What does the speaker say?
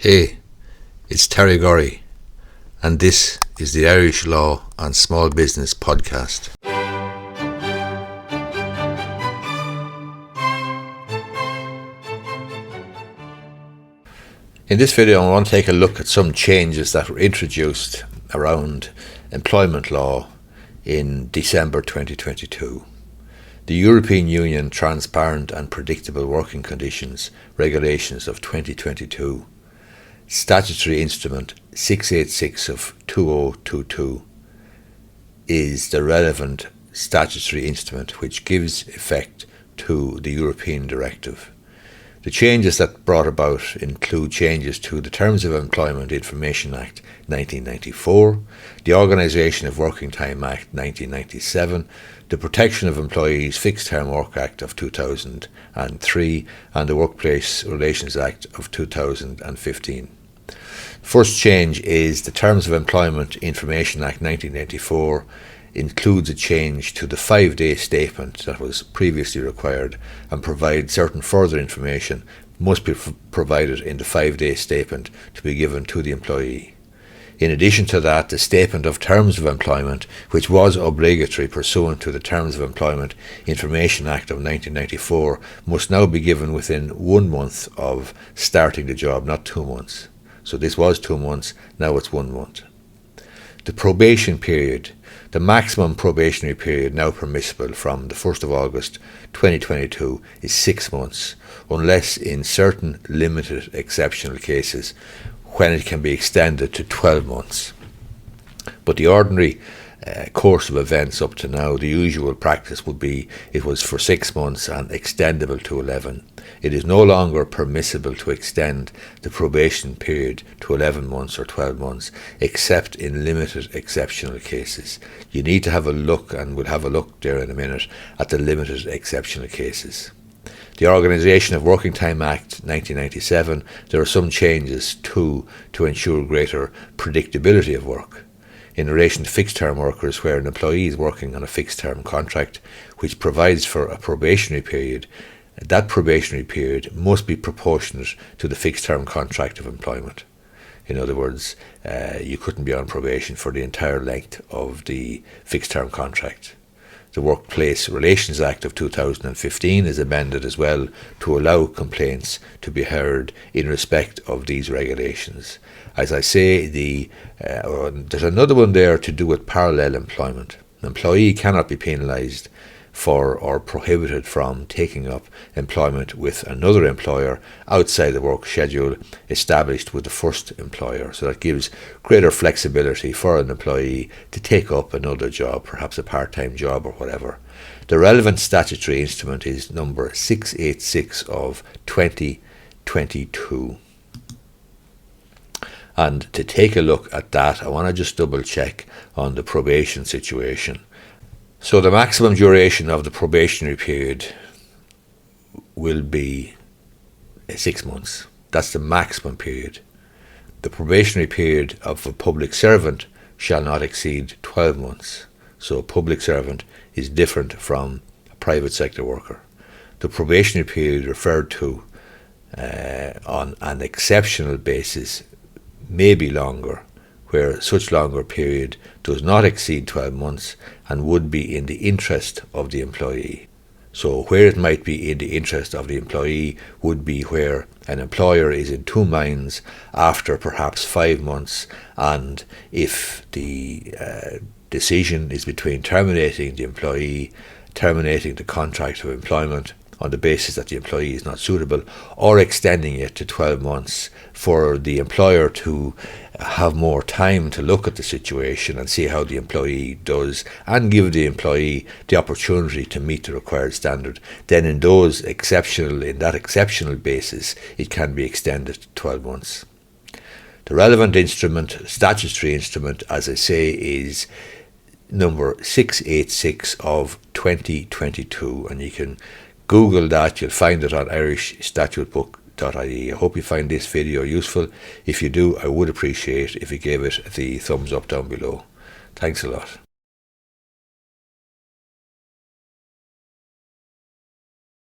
Hey, it's Terry Gorry, and this is the Irish Law and Small Business Podcast. In this video, I want to take a look at some changes that were introduced around employment law in December 2022. The European Union Transparent and Predictable Working Conditions Regulations of 2022, Statutory Instrument 686 of 2022, is the relevant statutory instrument which gives effect to the European Directive. The changes that brought about include changes to the Terms of Employment Information Act 1994, the Organisation of Working Time Act 1997, the Protection of Employees Fixed Term Work Act of 2003, and the Workplace Relations Act of 2015. First change is the Terms of Employment Information Act 1994 includes a change to the 5-day statement that was previously required and provides certain further information must be provided in the 5-day statement to be given to the employee. In addition to that, the Statement of Terms of Employment, which was obligatory pursuant to the Terms of Employment Information Act of 1994, must now be given within 1 month of starting the job, not 2 months. So this was 2 months, now it's 1 month. The probation period. The maximum probationary period now permissible from the 1st of August 2022 is 6 months, unless in certain limited exceptional cases when it can be extended to 12 months. But the ordinary course of events up to now, the usual practice would be it was for 6 months and extendable to 11. It is no longer permissible to extend the probation period to 11 months or 12 months, except in limited exceptional cases. You need to have a look, and we'll have a look there in a minute, at the limited exceptional cases. The Organisation of Working Time Act 1997, there are some changes to ensure greater predictability of work. In relation to fixed-term workers, where an employee is working on a fixed-term contract which provides for a probationary period, that probationary period must be proportionate to the fixed-term contract of employment. In other words, you couldn't be on probation for the entire length of the fixed-term contract. The Workplace Relations Act of 2015 is amended as well to allow complaints to be heard in respect of these regulations. As I say, there's another one there to do with parallel employment. An employee cannot be penalised for or prohibited from taking up employment with another employer outside the work schedule established with the first employer. So that gives greater flexibility for an employee to take up another job, perhaps a part-time job or whatever. The relevant statutory instrument is number 686 of 2022. And to take a look at that, I want to just double check on the probation situation. So the maximum duration of the probationary period will be 6 months. That's the maximum period. The probationary period of a public servant shall not exceed 12 months. So a public servant is different from a private sector worker. The probationary period referred to on an exceptional basis may be longer, where such longer period does not exceed 12 months and would be in the interest of the employee. So where it might be in the interest of the employee would be where an employer is in two minds after perhaps 5 months, and if the decision is between terminating the employee, terminating the contract of employment on the basis that the employee is not suitable, or extending it to 12 months for the employer to have more time to look at the situation and see how the employee does and give the employee the opportunity to meet the required standard, then in that exceptional basis, it can be extended to 12 months. The relevant instrument, statutory instrument, as I say, is number 686 of 2022, and you can Google that, you'll find it on irishstatutebook.ie. I hope you find this video useful. If you do, I would appreciate if you gave it the thumbs up down below. Thanks a lot.